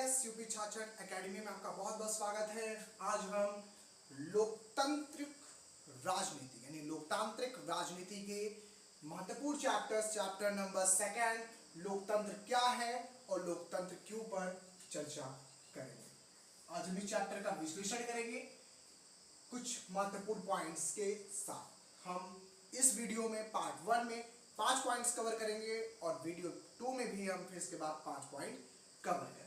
Yes UP छाछठ academy में आपका बहुत बहुत स्वागत है। आज हम लोकतांत्रिक राजनीति यानी लोकतांत्रिक राजनीति के महत्वपूर्ण चैप्टर नंबर 2 लोकतंत्र क्या है और लोकतंत्र क्यों पर चर्चा करेंगे। आज हम इस चैप्टर का विश्लेषण करेंगे कुछ महत्वपूर्ण पॉइंट्स के साथ। हम इस वीडियो में पार्ट 1 में 5 पॉइंट्स कवर करेंगे और वीडियो 2 में भी हम फिर इसके बाद 5 पॉइंट कवर करेंगे।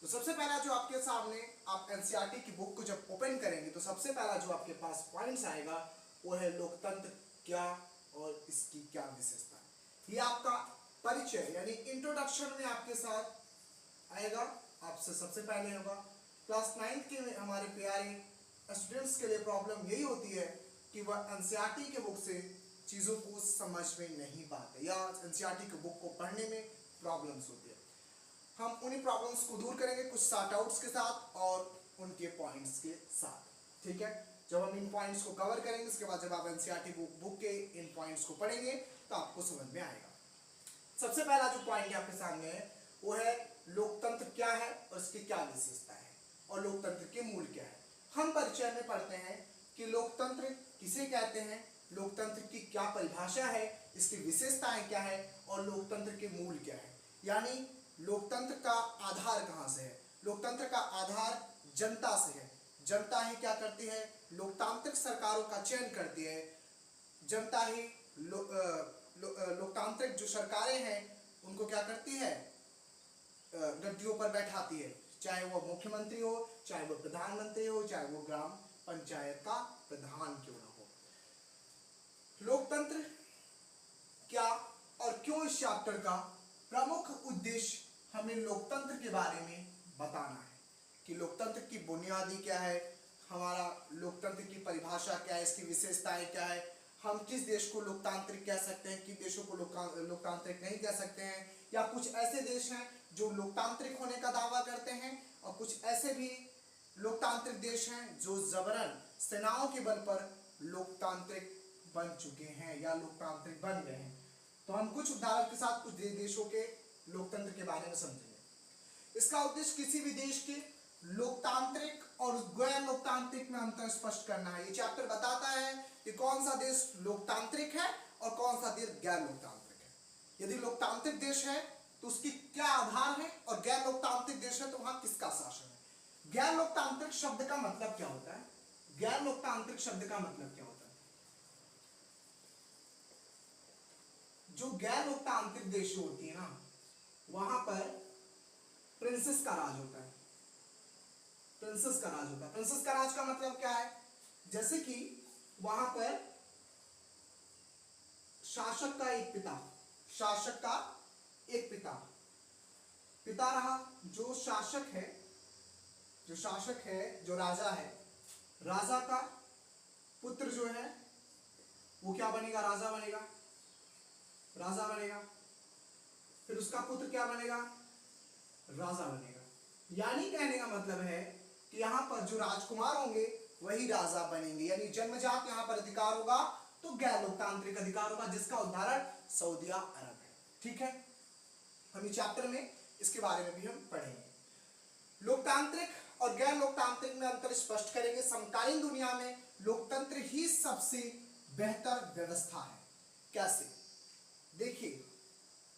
तो सबसे पहला जो आपके सामने आप एनसीईआरटी की बुक को जब ओपन करेंगे तो सबसे पहला जो आपके पास पॉइंट्स आएगा वो है लोकतंत्र क्या और इसकी क्या विशेषता है। ये आपका परिचय यानी इंट्रोडक्शन में आपके साथ आएगा। आपसे सबसे पहले होगा क्लास 9 के हमारे प्यारे स्टूडेंट्स के लिए प्रॉब्लम यही होती है कि वह एनसीईआरटी के बुक से चीज़ों को समझ में नहीं पाते या एनसीईआरटी के बुक को पढ़ने में प्रॉब्लम्स होती है। हम उन्हीं प्रॉब्लम्स को दूर करेंगे कुछ सॉर्ट आउट्स के साथ और उनके पॉइंट्स के साथ। ठीक है, जब हम इन पॉइंट्स को कवर करेंगे उसके बाद जब आप एनसीईआरटी बुक के इन पॉइंट्स को पढ़ेंगे तो आपको समझ में आएगा। सबसे पहला जो पॉइंट आपके सामने है वो है लोकतंत्र क्या है और इसकी क्या विशेषता है और लोकतंत्र के मूल क्या है। हम परिचय में पढ़ते हैं कि लोकतंत्र किसे कहते हैं, लोकतंत्र की क्या परिभाषा है, इसकी विशेषताएं क्या है और लोकतंत्र के मूल क्या है। यानी लोकतंत्र का आधार कहां से है। लोकतंत्र का आधार जनता से है। जनता ही क्या करती है, लोकतांत्रिक सरकारों का चयन करती है। जनता ही लोकतांत्रिक जो सरकारें हैं उनको क्या करती है, गद्दियों पर बैठाती है, चाहे वो मुख्यमंत्री हो, चाहे वो प्रधानमंत्री हो, चाहे वो ग्राम पंचायत का प्रधान क्यों ना हो। लोकतंत्र क्या और क्यों इस चैप्टर का प्रमुख उद्देश्य हमें लोकतंत्र के बारे में बताना है कि लोकतंत्र की बुनियादी क्या है, हमारा लोकतंत्र की परिभाषा क्या है, इसकी विशेषताएं क्या है, हम किस देश को लोकतांत्रिक कह सकते हैं, किस देशों को लोकतांत्रिक नहीं कह सकते हैं, या कुछ ऐसे देश हैं जो लोकतांत्रिक होने का दावा करते हैं और कुछ ऐसे भी लोकतांत्रिक देश हैं जो जबरन सेनाओं के बल पर लोकतांत्रिक बन चुके हैं या लोकतांत्रिक बन गए हैं। तो हम कुछ उदाहरण के साथ कुछ देशों के लोकतंत्र के बारे में समझेंगे। इसका उद्देश्य किसी भी देश के लोकतांत्रिक और गैर लोकतांत्रिक में अंतर स्पष्ट करना है। ये चैप्टर बताता है कि कौन सा देश लोकतांत्रिक है और कौन सा देश गैर लोकतांत्रिक है। यदि लोकतांत्रिक देश है तो उसकी क्या आधार है और गैर लोकतांत्रिक देश है तो वहां किसका शासन है। गैर लोकतांत्रिक शब्द का मतलब क्या होता है, गैर लोकतांत्रिक शब्द का मतलब क्या होता है। जो गैर लोकतांत्रिक देश होती है ना वहां पर प्रिंसेस का राज होता है। प्रिंसेस का राज होता है। प्रिंसेस का राज का मतलब क्या है, जैसे कि वहां पर शासक का एक पिता, शासक का एक पिता रहा। जो शासक है, जो राजा है, राजा का पुत्र जो है वो क्या बनेगा, राजा बनेगा। फिर उसका पुत्र क्या बनेगा, राजा बनेगा। यानी कहने का मतलब है कि यहां पर जो राजकुमार होंगे वही राजा बनेंगे। यानी जन्मजात यहां पर अधिकार होगा तो गैर लोकतांत्रिक अधिकार होगा, जिसका उदाहरण सऊदी अरब है। ठीक है, हम इस चैप्टर में इसके बारे में भी हम पढ़ेंगे। लोकतांत्रिक और गैर लोकतांत्रिक में अंतर स्पष्ट करेंगे। समकालीन दुनिया में लोकतंत्र ही सबसे बेहतर व्यवस्था है। कैसे, देखिए,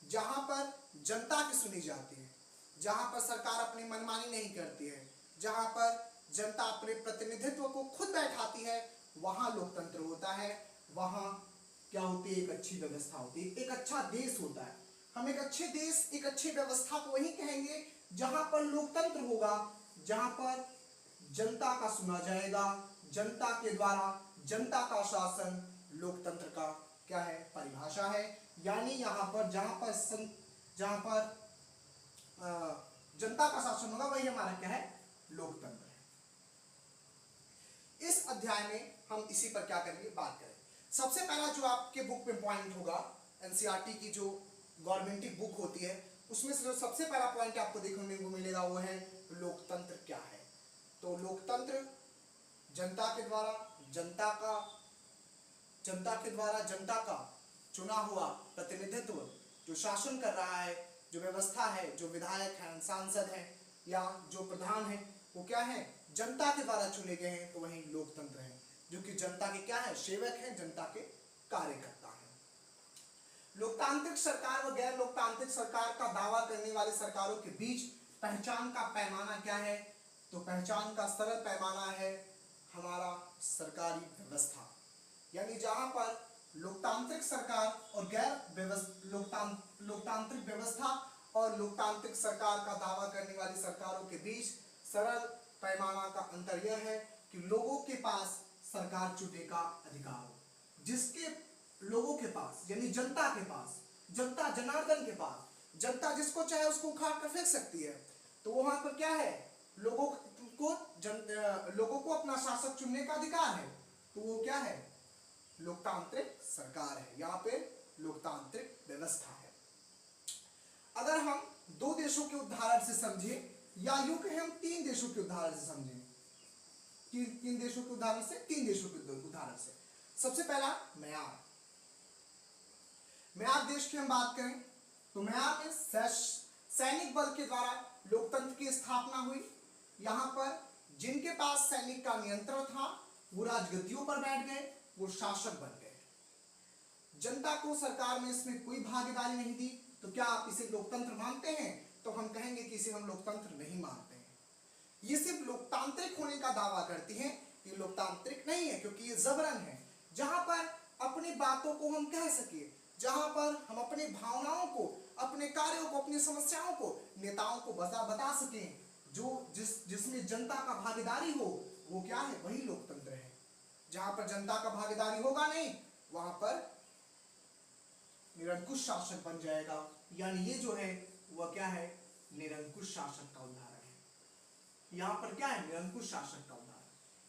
जहां पर जनता की सुनी जाती है, जहां पर सरकार अपनी मनमानी नहीं करती है, जहां पर जनता अपने प्रतिनिधित्व को खुद बैठाती है, वहां लोकतंत्र होता है। वहां क्या होती है, एक अच्छी व्यवस्था होती है, एक अच्छा देश होता है। हम एक अच्छे देश, एक अच्छी व्यवस्था को वही कहेंगे जहां पर लोकतंत्र होगा, जहां पर जनता का सुना जाएगा, जनता के द्वारा जनता का शासन लोकतंत्र का क्या है, परिभाषा है। यानी यहां पर जहां पर जनता का शासन होगा वही हमारा क्या है, लोकतंत्र है। इस अध्याय में हम इसी पर क्या करेंगे, बात करेंगे। सबसे पहला जो आपके बुक में पॉइंट होगा, एनसीईआरटी की जो गवर्नमेंट बुक होती है उसमें से जो सबसे पहला पॉइंट आपको देखने को मिलेगा वो है लोकतंत्र क्या है। तो लोकतंत्र जनता के द्वारा जनता का चुना हुआ प्रतिनिधित्व जो शासन कर रहा है, जो व्यवस्था है, जो विधायक हैं, सांसद हैं, या जो प्रधान है वो क्या है, जनता के द्वारा चुने गए हैं, तो वही लोकतंत्र है, जो कि जनता के क्या है, सेवक हैं, जनता के कार्यकर्ता हैं। लोकतांत्रिक सरकार व गैर लोकतांत्रिक सरकार का दावा करने वाली सरकारों के बीच पहचान का पैमाना क्या है, तो पहचान का सरल पैमाना है हमारा सरकारी व्यवस्था। यानी जहां पर लोकतांत्रिक सरकार और गैर लोकतांत्रिक व्यवस्था और लोकतांत्रिक सरकार का दावा करने वाली सरकारों के बीच सरल पैमाना का अंतर यह है कि लोगों के पास सरकार चुनने का अधिकार हो, जिसके लोगों के पास यानी जनता के पास, जनता जनार्दन के पास, जनता जिसको चाहे उसको उखाड़ कर फेंक सकती है, तो वहां पर क्या है, लोगों को अपना शासक चुनने का अधिकार है, तो वो क्या है, लोकतांत्रिक सरकार है, यहाँ पे लोकतांत्रिक व्यवस्था है। अगर हम दो देशों के उदाहरण से समझे या यूं कहें हम तीन देशों के उदाहरण से समझें, तीन देशों के उदाहरण से, तीन देशों के उदाहरण से। सबसे पहला म्यांमार। म्यांमार देश की हम बात करें तो म्यांमार में सैनिक बल के द्वारा लोकतंत्र की स्थापना हुई। यहां पर जिनके पास सैनिक का नियंत्रण था वो राजगद्दियों पर बैठ गए, वो शासक बन गए। जनता को सरकार में इसमें कोई भागीदारी नहीं दी, तो क्या आप इसे लोकतंत्र मानते हैं? तो हम कहेंगे कि इसे हम लोकतंत्र नहीं मानते हैं। ये सिर्फ लोकतांत्रिक होने का दावा करती हैं, ये लोकतांत्रिक नहीं है, क्योंकि ये जबरन है। जहां पर अपनी बातों को हम कह सके, जहां पर हम अपनी भावनाओं को, अपने कार्यों को, अपनी समस्याओं को नेताओं को बता सकें, जो जिसमें जनता का भागीदारी हो, वो क्या है, वही लोकतंत्र है। जहां पर जनता का भागीदारी होगा नहीं, वहां पर निरंकुश शासक बन जाएगा। यानी ये जो है वह क्या है, निरंकुश शासक का उदाहरण है। यहाँ पर क्या है, निरंकुश शासक का उदाहरण।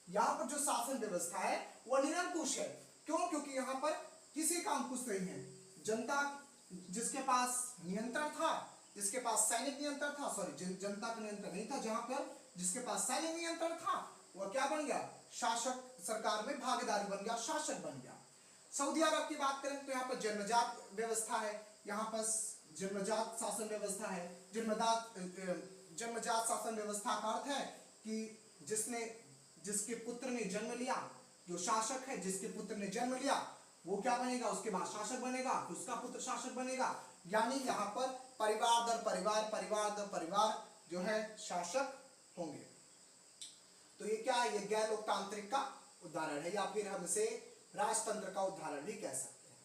यहाँ पर जो शासन व्यवस्था है वह निरंकुश है। क्यों? क्योंकि यहाँ पर किसी का अंकुश नहीं है। जनता जिसके पास नियंत्रण था, जिसके पास सैनिक नियंत्रण था, जनता का नियंत्रण नहीं था, जहां पर जिसके पास सैनिक नियंत्रण था वह क्या बन गया, शासक, सरकार में भागीदारी बन गया, शासक बन गया। सऊदी अरब की बात करें तो यहाँ पर जन्मजात व्यवस्था है, यहाँ पर जन्मजात शासन व्यवस्था है। जन्मजात शासन व्यवस्था का अर्थ है कि जिसके पुत्र ने जन्म लिया, जो शासक है, जिसके पुत्र ने जन्म लिया वो क्या बनेगा, उसके बाद शासक बनेगा, उसका पुत्र शासक बनेगा। यानी यहाँ पर परिवार दर परिवार जो है शासक होंगे। तो ये क्या है, ये गैर लोकतांत्रिक का उदाहरण है, या फिर हम इसे राजतंत्र का उदाहरण भी कह सकते हैं।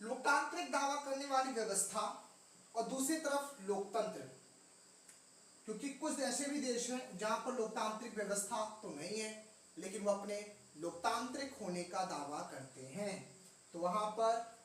लोकतांत्रिक दावा करने वाली व्यवस्था और दूसरी तरफ लोकतंत्र, क्योंकि कुछ ऐसे भी देश हैं जहां पर लोकतांत्रिक व्यवस्था तो नहीं है, लेकिन वो अपने लोकतांत्रिक होने का दावा करते हैं। तो वहां पर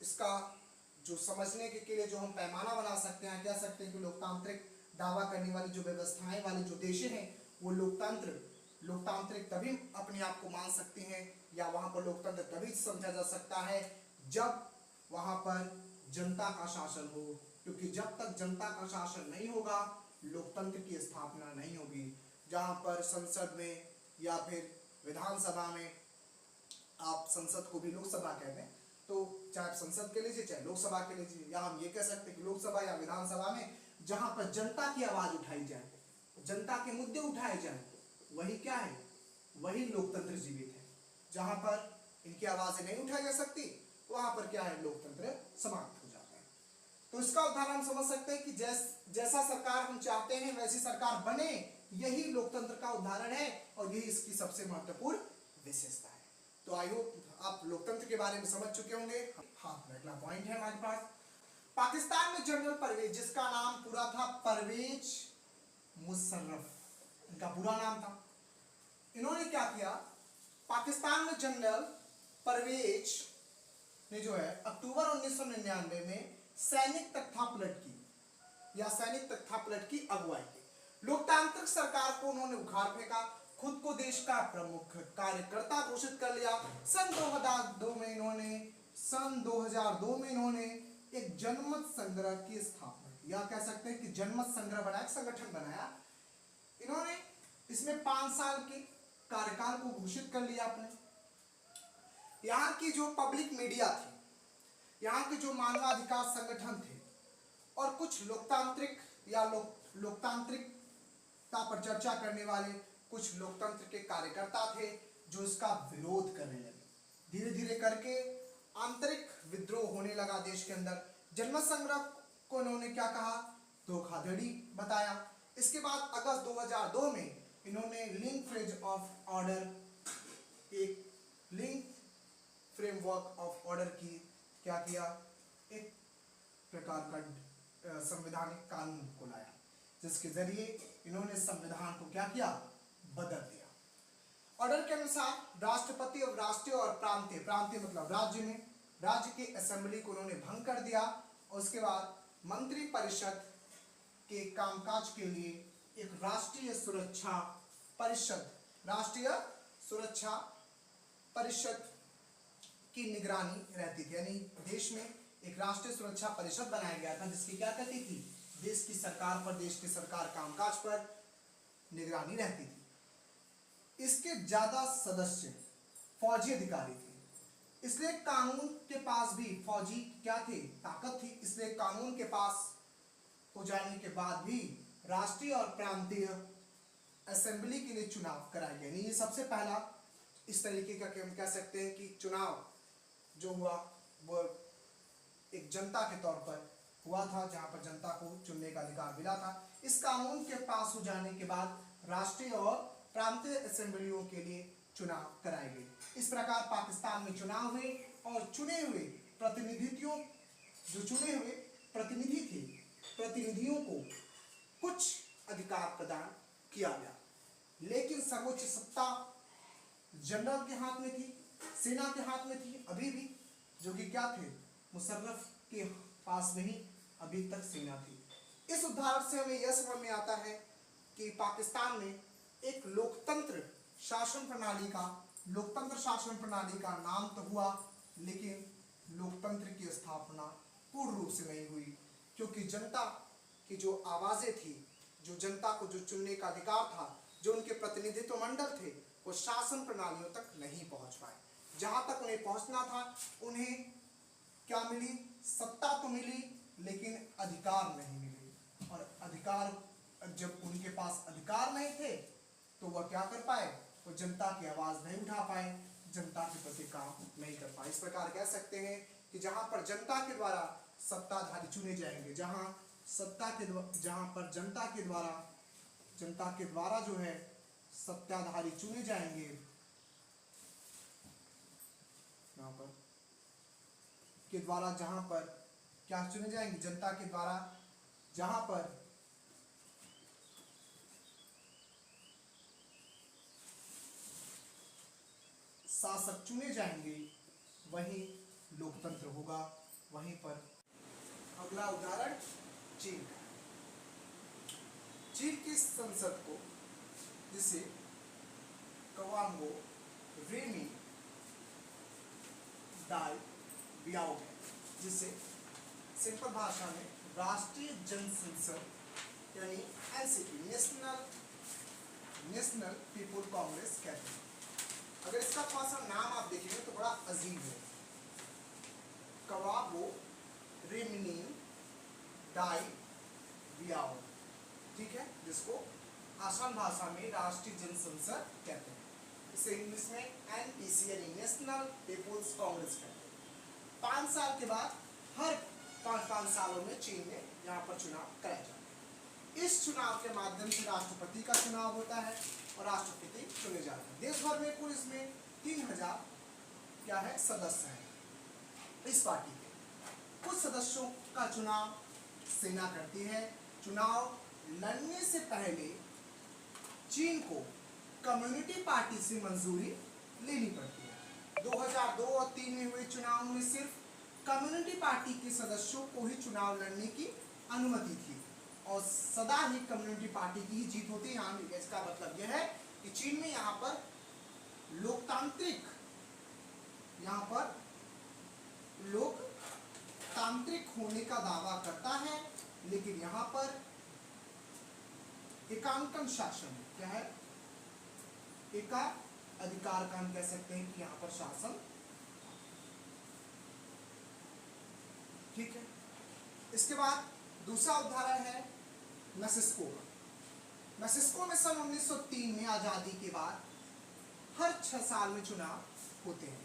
इसका जो समझने के लिए जो हम पैमाना बना सकते हैं, कह सकते हैं कि लोकतांत्रिक दावा करने वाली जो व्यवस्थाएं वाले जो देश हैं वो लोकतांत्रिक तभी अपने आप को मान सकते हैं, या वहां पर लोकतंत्र तभी समझा जा सकता है जब वहां पर जनता का शासन हो। क्योंकि जब तक जनता का शासन नहीं होगा लोकतंत्र की स्थापना नहीं होगी। जहां पर संसद में या फिर विधानसभा में, आप संसद को भी लोकसभा कहते हैं, तो चाहे संसद के लीजिए चाहे लोकसभा के लीजिए, या हम ये कह सकते हैं कि लोकसभा या विधानसभा में जहां पर जनता की आवाज उठाई जाए, जनता के मुद्दे उठाए जाए, वही क्या है, वही लोकतंत्र जीवित है। जहां पर इनकी आवाजें नहीं उठाई जा सकती वहां पर क्या है, लोकतंत्र समाप्त हो जाता है। तो इसका उदाहरण हम समझ सकते हैं कि जैसा सरकार हम चाहते हैं वैसी सरकार बने, यही लोकतंत्र का उदाहरण है और यही इसकी सबसे महत्वपूर्ण विशेषता है। तो आई होप आप लोकतंत्र के बारे में समझ चुके होंगे। हाँ, अगला पॉइंट है हमारे पास, पाकिस्तान में जनरल परवेज, जिसका नाम पूरा था परवेज मुशर्रफ, इनका पूरा नाम था। इन्होंने क्या किया, पाकिस्तान में जनरल परवेज ने जो है अक्टूबर 1999 में सैनिक तख्तापलट की या सैनिक तख्तापलट की अगुवाई की। लोकतांत्रिक सरकार को उन्होंने उखाड़ फेंका, खुद को देश का प्रमुख कार्यकर्ता घोषित कर लिया। सन 2002 में इन्होंने एक जनमत संग्रह की स्थापना की, या कह सकते हैं कि जनमत संग्रह बनाया, संगठन बनाया इन्होंने। इसमें 5 साल के कार्यकाल को घोषित कर लिया अपने। यहाँ की जो पब्लिक मीडिया थी, यहाँ के जो मानवाधिकार संगठन थे और कुछ लोकतांत्रिक या लोकतांत्रिकता पर चर्चा करने वाले कुछ लोकतंत्र के कार्यकर्ता थे जो इसका विरोध करने लगे। धीरे धीरे करके आंतरिक विद्रोह होने लगा देश के अंदर। जनमत संग्रह को इन्होंने क्या कहा, धोखाधड़ी बताया। इसके बाद अगस्त 2002 में इन्होंने लिंक फ्रेज ऑफ ऑर्डर, एक लिंक फ्रेमवर्क ऑफ ऑर्डर की क्या किया, एक प्रकार का संवैधानिक कानून को लाया, जिसके जरिए इन्होंने संविधान को क्या किया, बदल दिया। ऑर्डर के अनुसार राष्ट्रपति और राष्ट्रीय और प्रांतीय, प्रांतीय मतलब राज्य में, राज्य की असेंबली को उन्होंने भंग कर दिया। और उसके बाद मंत्री परिषद के कामकाज के लिए एक राष्ट्रीय सुरक्षा परिषद, राष्ट्रीय सुरक्षा परिषद की निगरानी रहती थी। यानी देश में एक राष्ट्रीय सुरक्षा परिषद बनाया गया था जिसकी क्या करती थी, देश की सरकार पर, देश की सरकार कामकाज पर निगरानी रहती थी। इसके ज्यादा सदस्य फौजी अधिकारी थे, इसलिए कानून के पास भी फौजी क्या थे, ताकत थी। इसलिए कानून के पास हो जाने के बाद भी राष्ट्रीय और प्रांतीय असेंबली के लिए चुनाव कराया गया। ये सबसे पहला इस तरीके का हम कह सकते हैं कि चुनाव जो हुआ वो एक जनता के तौर पर हुआ था, जहां पर जनता को चुनने का अधिकार मिला था। इस कानून के पास हो जाने के बाद राष्ट्रीय और प्रांतीय असेंबलियों के लिए चुनाव कराए गए। इस प्रकार पाकिस्तान में चुनाव हुए और चुने हुए प्रतिनिधियों, जो चुने हुए प्रतिनिधि थे, प्रतिनिधियों को कुछ अधिकार प्रदान किया गया। लेकिन सर्वोच्च सत्ता जनरल के हाथ में थी, सेना के हाथ में थी अभी भी, जो कि क्या थे, मुशर्रफ के पास में ही अभी तक सेना थी। इस उदाहरण से हमें यह समझ में आता है कि पाकिस्तान में एक लोकतंत्र शासन प्रणाली का नाम तो हुआ, लेकिन लोकतंत्र की स्थापना पूर्ण रूप से नहीं हुई, क्योंकि जनता की जो आवाजें थी, जो जनता को जो चुनने का अधिकार था, जो उनके प्रतिनिधित्व मंडल थे, वो शासन प्रणालियों तक नहीं पहुंच पाए। जहां तक उन्हें पहुंचना था, उन्हें क्या मिली, सत्ता तो मिली लेकिन अधिकार नहीं मिले। और अधिकार, जब उनके पास अधिकार नहीं थे तो वह क्या कर पाए, वो जनता की आवाज नहीं उठा पाए, जनता के प्रति काम नहीं कर पाए। इस प्रकार कह सकते हैं कि जहां पर जनता के द्वारा सत्ताधारी चुने जाएंगे, जहां पर जनता के द्वारा जो है सत्ताधारी चुने जाएंगे, यहाँ पर के द्वारा जहां पर क्या चुने जाएंगे, जनता के द्वारा जहां पर शासक चुने जाएंगे वहीं लोकतंत्र होगा। वहीं पर अगला उदाहरण चीन का। चीन की संसद को, जिसे कवांगो रेमी डाई बियाओ है, जिसे सिंपल भाषा में राष्ट्रीय जन संसद यानी एनसीपी, नेशनल पीपुल कांग्रेस कहते हैं। अगर इसका थोड़ा सा नाम आप देखेंगे तो बड़ा अजीब है, कवांगो रेमी डाई बियाओ, ठीक है, जिसको आसान भाषा में राष्ट्रीय जन संसद कहते हैं। इसे इंग्लिश में एनपीसी यानी नेशनल पीपुल्स कांग्रेस कहते हैं। 5 साल के बाद, हर 5-5 सालों में चीन में यहाँ पर चुनाव कराया जाता है। इस चुनाव के माध्यम से राष्ट्रपति का चुनाव होता है और राष्ट्रपति चुने जाते हैं। देश भर में कुल इसमें 3000 क्या है सदस्य हैं इस पार्टी के। कुछ सदस्यों का चुनाव सेना करती है। चुनाव लड़ने से पहले चीन को कम्युनिटी पार्टी से मंजूरी लेनी पड़ती है। 2002 और 3 में हुए चुनाव में सिर्फ कम्युनिटी पार्टी के सदस्यों को ही चुनाव लड़ने की अनुमति थी और सदा ही कम्युनिटी पार्टी की ही जीत होती है। इसका मतलब यह है कि चीन में यहाँ पर लोकतांत्रिक होने का दावा करता है, लेकिन यहाँ पर एकांकन शासन क्या है, एकाधिकार का हम कह सकते हैं कि यहाँ पर शासन, ठीक है। इसके बाद दूसरा उदाहरण है मेक्सिको में सन 1903 में आजादी के बाद हर 6 साल में चुनाव होते हैं।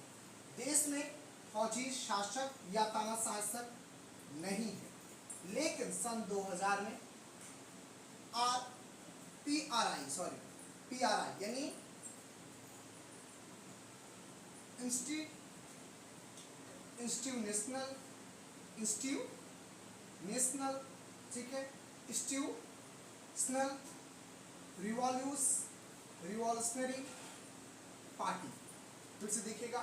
देश में फौजी शासक या ताना शासक नहीं है, लेकिन सन 2000 में पीआरआई यानी इंस्टीट्यूशनल ठीक है, इंस्टीट्यूशनल रिवॉल्यूशनरी पार्टी, फिर से देखिएगा,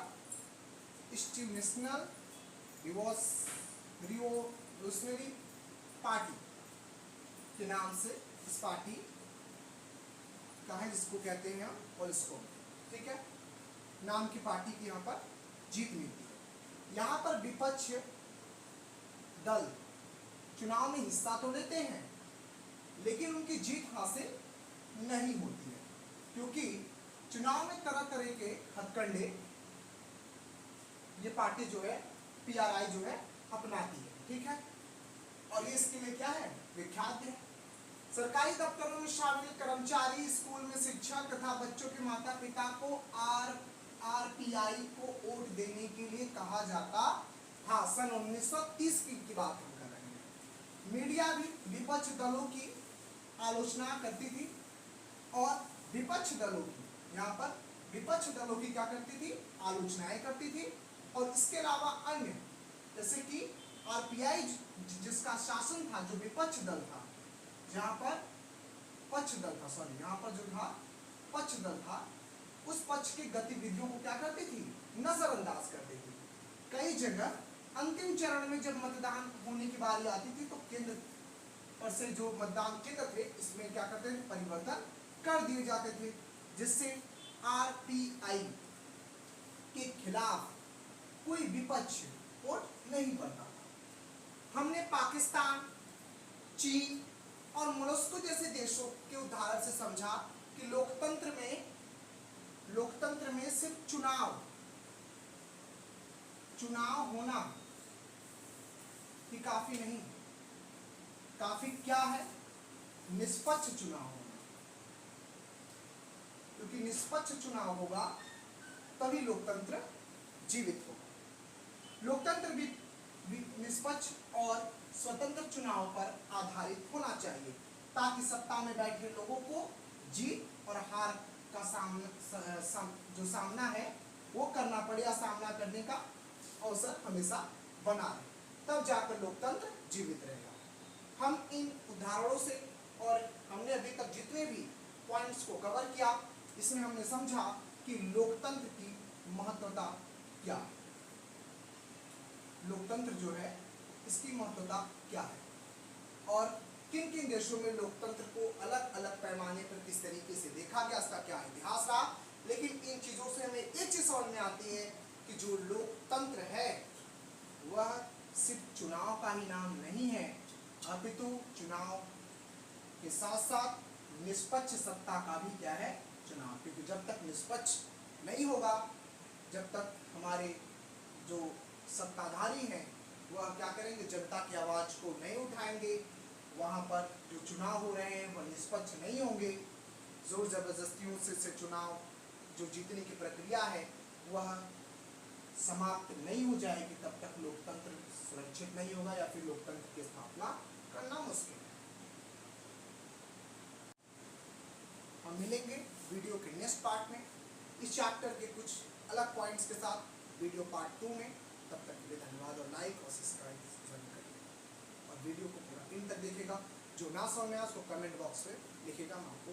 इंस्टीट्यूशनल रिवॉल्यूशनरी पार्टी के नाम से इस पार्टी का है, जिसको कहते हैं पोलिस्को, ठीक है, नाम की पार्टी की यहाँ पर जीत मिलती है। यहाँ पर विपक्ष दल चुनाव में हिस्सा तो लेते हैं, लेकिन उनकी जीत हासिल नहीं होती है, क्योंकि चुनाव में तरह तरह के हथकंडे ये पार्टी जो है पीआरआई जो है अपनाती है, ठीक है, और ये इसके लिए क्या है, विख्यात है। सरकारी दफ्तरों में शामिल कर्मचारी, स्कूल में शिक्षक तथा बच्चों के माता पिता को आरपीआई को वोट देने के लिए कहा जाता था। सन 1930 की बात हम कर रहे हैं। मीडिया भी विपक्ष दलों की आलोचना करती थी, और विपक्ष दलों की यहाँ पर विपक्ष दलों की क्या करती थी, आलोचनाएं करती थी। और इसके अलावा अन्य जैसे कि आरपीआई जिसका शासन था, जो विपक्ष दल था, जहाँ पर पक्ष दल था, यहाँ पर जो था पक्ष दल था, उस पक्ष की गतिविधियों को क्या करती थी, नजरअंदाज करती थी। कई जगह अंतिम चरण में जब मतदान होने की बारी आती थी, तो केंद्र पर से जो मतदान केंद्र थे, इसमें क्या करते थे, परिवर्तन कर दिए जाते थे, जिससे आरपीआई के खिलाफ कोई विपक्ष वोट नहीं करता था। हमने पाकिस्तान, चीन और मोलस्को जैसे देशों के उदाहरण से समझा कि लोकतंत्र में सिर्फ चुनाव होना ही काफी नहीं, काफी क्या है, निष्पक्ष चुनाव होना, क्योंकि निष्पक्ष चुनाव होगा तभी लोकतंत्र जीवित होगा। लोकतंत्र भी निष्पक्ष और स्वतंत्र चुनाव पर आधारित होना चाहिए, ताकि सत्ता में बैठे लोगों को जीत और हार का जो सामना है वो करना पड़े, या सामना करने का अवसर हमेशा बना रहे, तब जाकर लोकतंत्र जीवित रहेगा। हम इन उदाहरणों से और हमने अभी तक जितने भी पॉइंट्स को कवर किया, इसमें हमने समझा कि लोकतंत्र की महत्वता क्या है, लोकतंत्र जो है इसकी महत्वता क्या है, और किन किन देशों में लोकतंत्र को अलग अलग पैमाने पर किस तरीके से देखा गया, इसका क्या इतिहास रहा। लेकिन इन चीजों से हमें एक चीज समझ में आती है कि जो लोकतंत्र है वह सिर्फ चुनाव का ही नाम नहीं है, अपितु चुनाव के साथ साथ निष्पक्ष सत्ता का भी क्या है, चुनाव, क्योंकि जब तक निष्पक्ष नहीं होगा, जब तक हमारे जो सत्ताधारी हैं वह क्या करेंगे, जनता की आवाज को नहीं उठाएंगे, वहां पर जो चुनाव हो रहे हैं वह निष्पक्ष नहीं होंगे, जोर जबरदस्तियों से चुनाव जो जीतने की प्रक्रिया है वह समाप्त नहीं हो जाएगी, तब तक लोकतंत्र सुरक्षित नहीं होगा, या फिर लोकतंत्र की स्थापना करना मुश्किल है। हम मिलेंगे वीडियो के नेक्स्ट पार्ट में इस चैप्टर के कुछ अलग पॉइंट्स के साथ, वीडियो पार्ट 2 में। तब तक के लिए धन्यवाद, और लाइक और सब्सक्राइब जरूर करिए, और वीडियो को पूरा इन तक देखिएगा। जो ना समझ में आए उसको कमेंट बॉक्स में लिखिएगा, मैं आपको